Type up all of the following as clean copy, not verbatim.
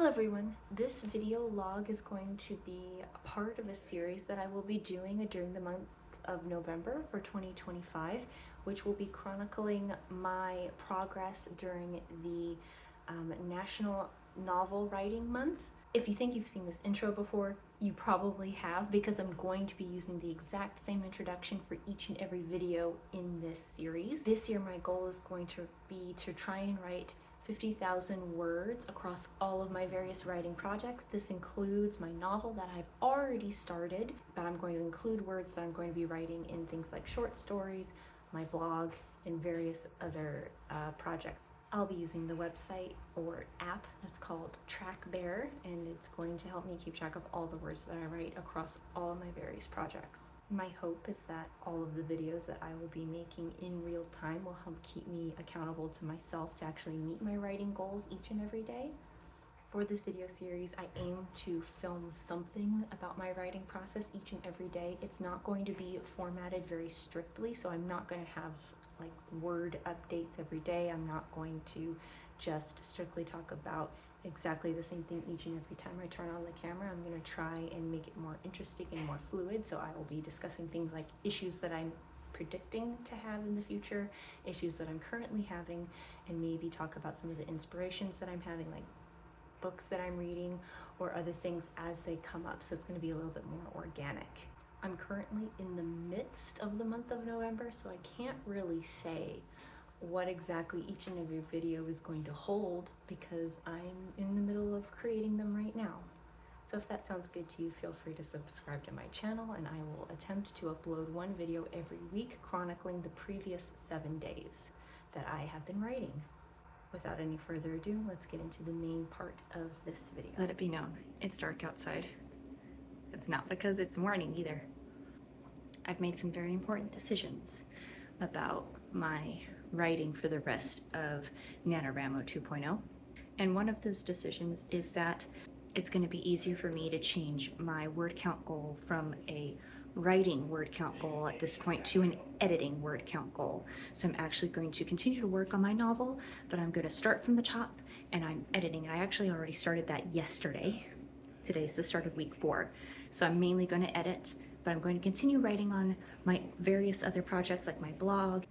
Hello everyone, this video log is going to be a part of a series that I will be doing during the month of November for 2025, which will be chronicling my progress during the National Novel Writing Month. If you think you've seen this intro before, you probably have, because I'm going to be using the exact same introduction for each and every video in this series. This year my goal is going to be to try and write 50,000 words across all of my various writing projects. This includes my novel that I've already started, but I'm going to include words that I'm going to be writing in things like short stories, my blog, and various other projects. I'll be using the website or app that's called TrackBear, and it's going to help me keep track of all the words that I write across all of my various projects. My hope is that all of the videos that I will be making in real time will help keep me accountable to myself to actually meet my writing goals each and every day. For this video series, I aim to film something about my writing process each and every day. It's not going to be formatted very strictly, so I'm not going to have like word updates every day. I'm not going to just strictly talk about exactly the same thing each and every time I turn on the camera. I'm going to try and make it more interesting and more fluid, so I will be discussing things like issues that I'm predicting to have in the future, issues that I'm currently having, and maybe talk about some of the inspirations that I'm having, like books that I'm reading or other things as they come up, so it's going to be a little bit more organic. I'm currently in the midst of the month of November, so I can't really say what exactly each and every video is going to hold because I'm in the middle of creating them right now. So if that sounds good to you, feel free to subscribe to my channel, and I will attempt to upload one video every week chronicling the previous 7 days that I have been writing. Without any further ado, let's get into the main part of this video. Let it be known, it's dark outside. It's not because it's morning either. I've made some very important decisions about my writing for the rest of NaNoWriMo 2.0. And one of those decisions is that it's going to be easier for me to change my word count goal from a writing word count goal at this point to an editing word count goal. So I'm actually going to continue to work on my novel, but I'm going to start from the top and I'm editing. And I actually already started that yesterday. Today's the start of week 4. So I'm mainly going to edit, but I'm going to continue writing on my various other projects like my blog.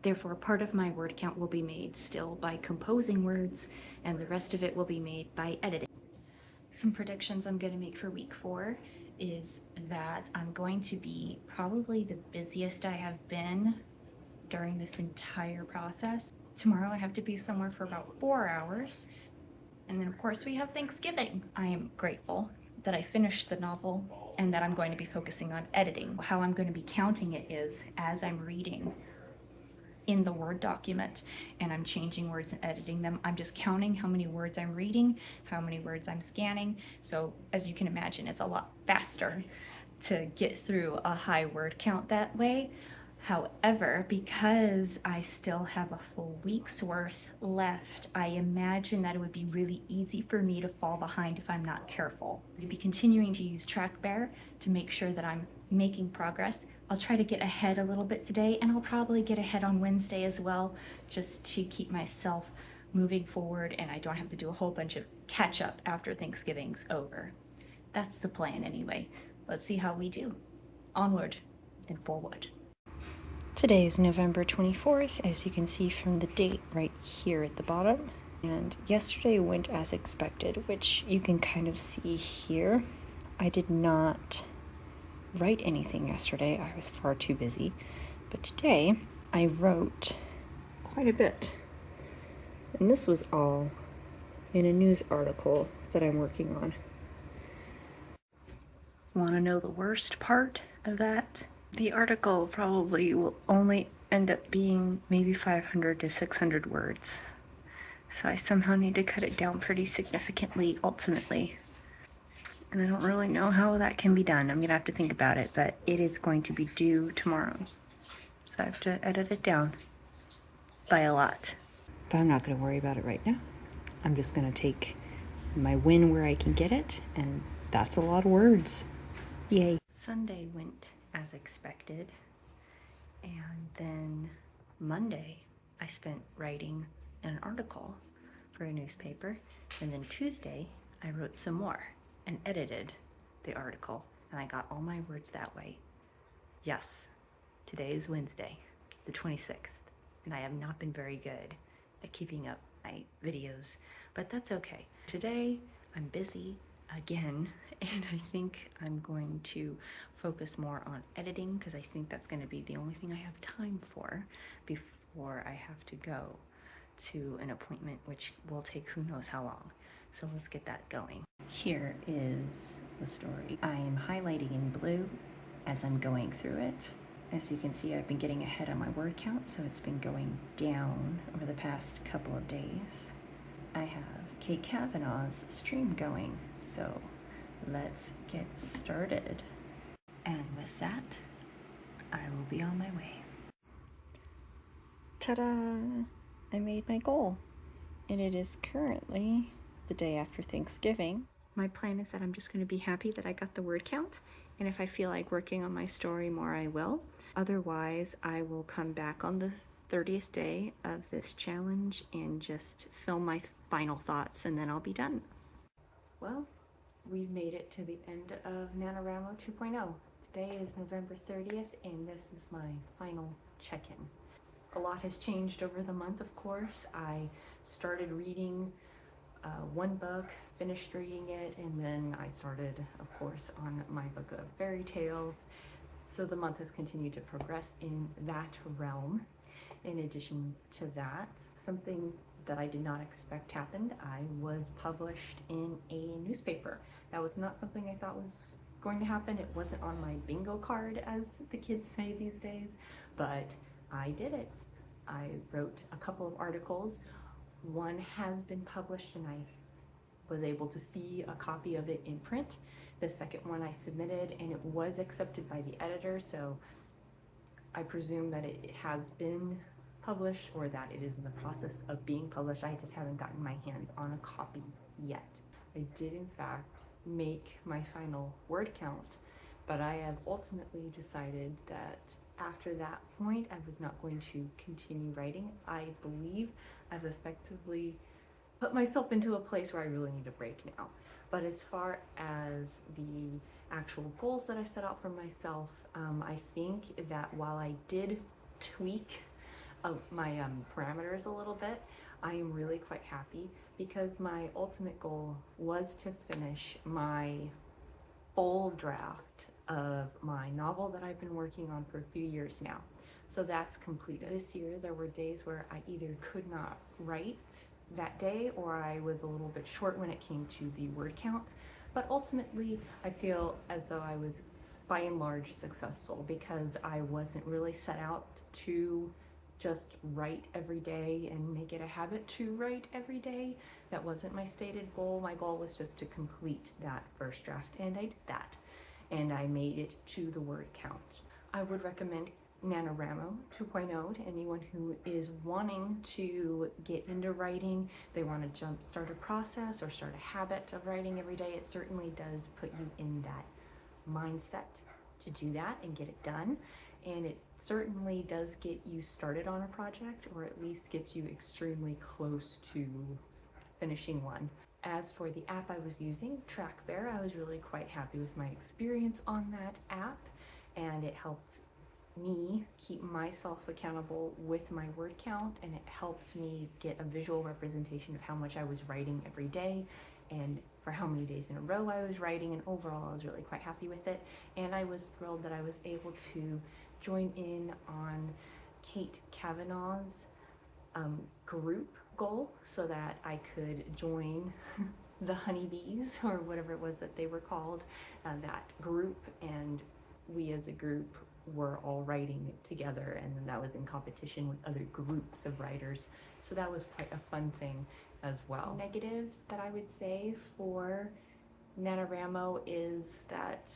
Therefore, part of my word count will be made still by composing words, and the rest of it will be made by editing. Some predictions I'm going to make for week 4 is that I'm going to be probably the busiest I have been during this entire process. Tomorrow I have to be somewhere for about 4 hours, and then of course we have Thanksgiving. I am grateful that I finished the novel and that I'm going to be focusing on editing. How I'm going to be counting it is as I'm reading in the Word document and I'm changing words and editing them, I'm just counting how many words I'm reading, how many words I'm scanning. So as you can imagine, it's a lot faster to get through a high word count that way. However, because I still have a full week's worth left, I imagine that it would be really easy for me to fall behind if I'm not careful. I'll be continuing to use TrackBear to make sure that I'm making progress. I'll try to get ahead a little bit today, and I'll probably get ahead on Wednesday as well, just to keep myself moving forward and I don't have to do a whole bunch of catch up after Thanksgiving's over. That's the plan anyway. Let's see how we do. Onward and forward. Today is November 24th, as you can see from the date right here at the bottom. And yesterday went as expected, which you can kind of see here. I did not write anything yesterday. I was far too busy. But today I wrote quite a bit. And this was all in a news article that I'm working on. Want to know the worst part of that? The article probably will only end up being maybe 500 to 600 words. So I somehow need to cut it down pretty significantly ultimately. And I don't really know how that can be done. I'm going to have to think about it, but it is going to be due tomorrow. So I have to edit it down by a lot. But I'm not going to worry about it right now. I'm just going to take my win where I can get it, and that's a lot of words. Yay. Sunday went as expected, and then Monday I spent writing an article for a newspaper, and then Tuesday I wrote some more and edited the article, and I got all my words that way. Yes, today is Wednesday, the 26th, and I have not been very good at keeping up my videos, but that's okay. Today, I'm busy again, and I think I'm going to focus more on editing because I think that's going to be the only thing I have time for before I have to go to an appointment, which will take who knows how long. So let's get that going. Here is the story. I am highlighting in blue as I'm going through it. As you can see, I've been getting ahead on my word count, so it's been going down over the past couple of days. I have Kate Kavanaugh's stream going, so let's get started. And with that, I will be on my way. Ta-da! I made my goal, and it is currently the day after Thanksgiving. My plan is that I'm just going to be happy that I got the word count, and if I feel like working on my story more, I will. Otherwise, I will come back on the 30th day of this challenge and just film my final thoughts, and then I'll be done. Well, we've made it to the end of NaNoWriMo 2.0. Today is November 30th, and this is my final check-in. A lot has changed over the month, of course. I started reading one book, finished reading it, and then I started, of course, on my book of fairy tales. So the month has continued to progress in that realm. In addition to that, something that I did not expect happened. I was published in a newspaper. That was not something I thought was going to happen. It wasn't on my bingo card, as the kids say these days, but I did it. I wrote a couple of articles. One has been published and I was able to see a copy of it in print. The second one I submitted and it was accepted by the editor, so I presume that it has been published or that it is in the process of being published. I just haven't gotten my hands on a copy yet. I did in fact make my final word count, but I have ultimately decided that after that point I was not going to continue writing. I believe I've effectively put myself into a place where I really need a break now. But as far as the actual goals that I set out for myself, I think that while I did tweak my parameters a little bit, I am really quite happy because my ultimate goal was to finish my full draft of my novel that I've been working on for a few years now. So that's completed. This year there were days where I either could not write that day or I was a little bit short when it came to the word count, but ultimately I feel as though I was by and large successful because I wasn't really set out to just write every day and make it a habit to write every day. That wasn't my stated goal. My goal was just to complete that first draft, and I did that, and I made it to the word count. I would recommend NaNoWriMo 2.0 to anyone who is wanting to get into writing. They want to jumpstart a process or start a habit of writing every day. It certainly does put you in that mindset to do that and get it done. And it certainly does get you started on a project, or at least gets you extremely close to finishing one. As for the app I was using, TrackBear, I was really quite happy with my experience on that app, and it helped me keep myself accountable with my word count, and it helped me get a visual representation of how much I was writing every day and for how many days in a row I was writing, and overall I was really quite happy with it. And I was thrilled that I was able to join in on Kate Kavanaugh's group goal so that I could join the honeybees, or whatever it was that they were called, that group, and we as a group were all writing it together, and then that was in competition with other groups of writers, so that was quite a fun thing as well. Negatives that I would say for NaNoWriMo is that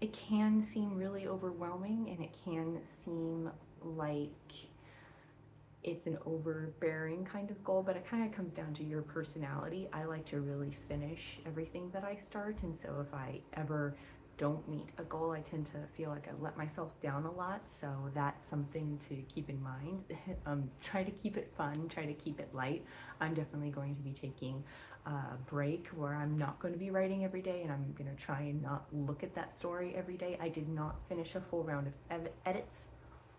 it can seem really overwhelming, and it can seem like it's an overbearing kind of goal, but it kind of comes down to your personality. I like to really finish everything that I start, and so if I ever don't meet a goal, I tend to feel like I let myself down a lot, so that's something to keep in mind. Try to keep it fun, try to keep it light. I'm definitely going to be taking a break where I'm not going to be writing every day, and I'm going to try and not look at that story every day. I did not finish a full round of edits,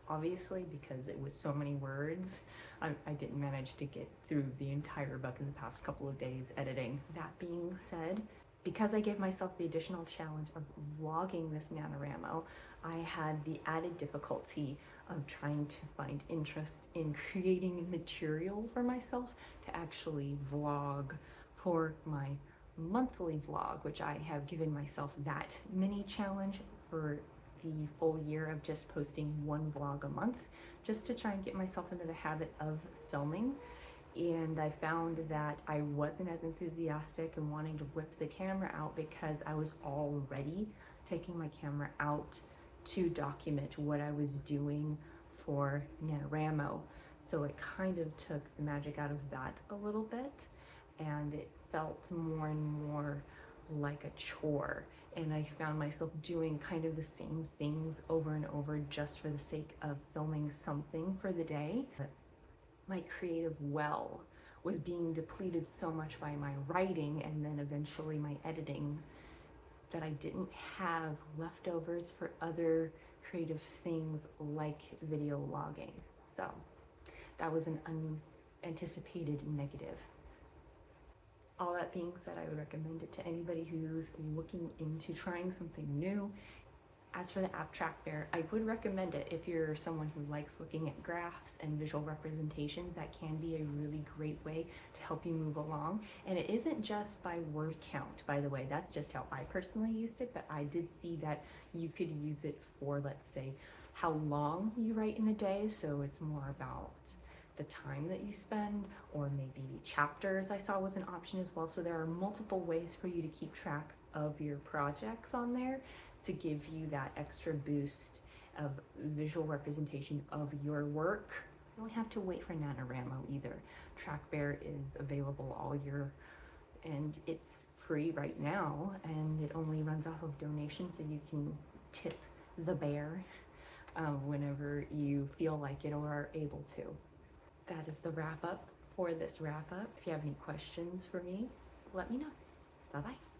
obviously, because it was so many words. I didn't manage to get through the entire book in the past couple of days editing. That being said, because I gave myself the additional challenge of vlogging this NaNoWriMo, I had the added difficulty of trying to find interest in creating material for myself to actually vlog for my monthly vlog, which I have given myself that mini challenge for the full year of just posting one vlog a month, just to try and get myself into the habit of filming. And I found that I wasn't as enthusiastic and wanting to whip the camera out because I was already taking my camera out to document what I was doing for NaNoWriMo. So it kind of took the magic out of that a little bit, and it felt more and more like a chore. And I found myself doing kind of the same things over and over just for the sake of filming something for the day. My creative well was being depleted so much by my writing and then eventually my editing that I didn't have leftovers for other creative things like video logging. So that was an unanticipated negative. All that being said, I would recommend it to anybody who's looking into trying something new. As for the app TrackBear, I would recommend it if you're someone who likes looking at graphs and visual representations. That can be a really great way to help you move along. And it isn't just by word count, by the way. That's just how I personally used it, but I did see that you could use it for, let's say, how long you write in a day. So it's more about the time that you spend, or maybe chapters I saw was an option as well. So there are multiple ways for you to keep track of your projects on there to give you that extra boost of visual representation of your work. You don't have to wait for NaNoWriMo either. TrackBear is available all year and it's free right now, and it only runs off of donations, so you can tip the bear whenever you feel like it or are able to. That is the wrap up for this wrap up. If you have any questions for me, let me know. Bye bye.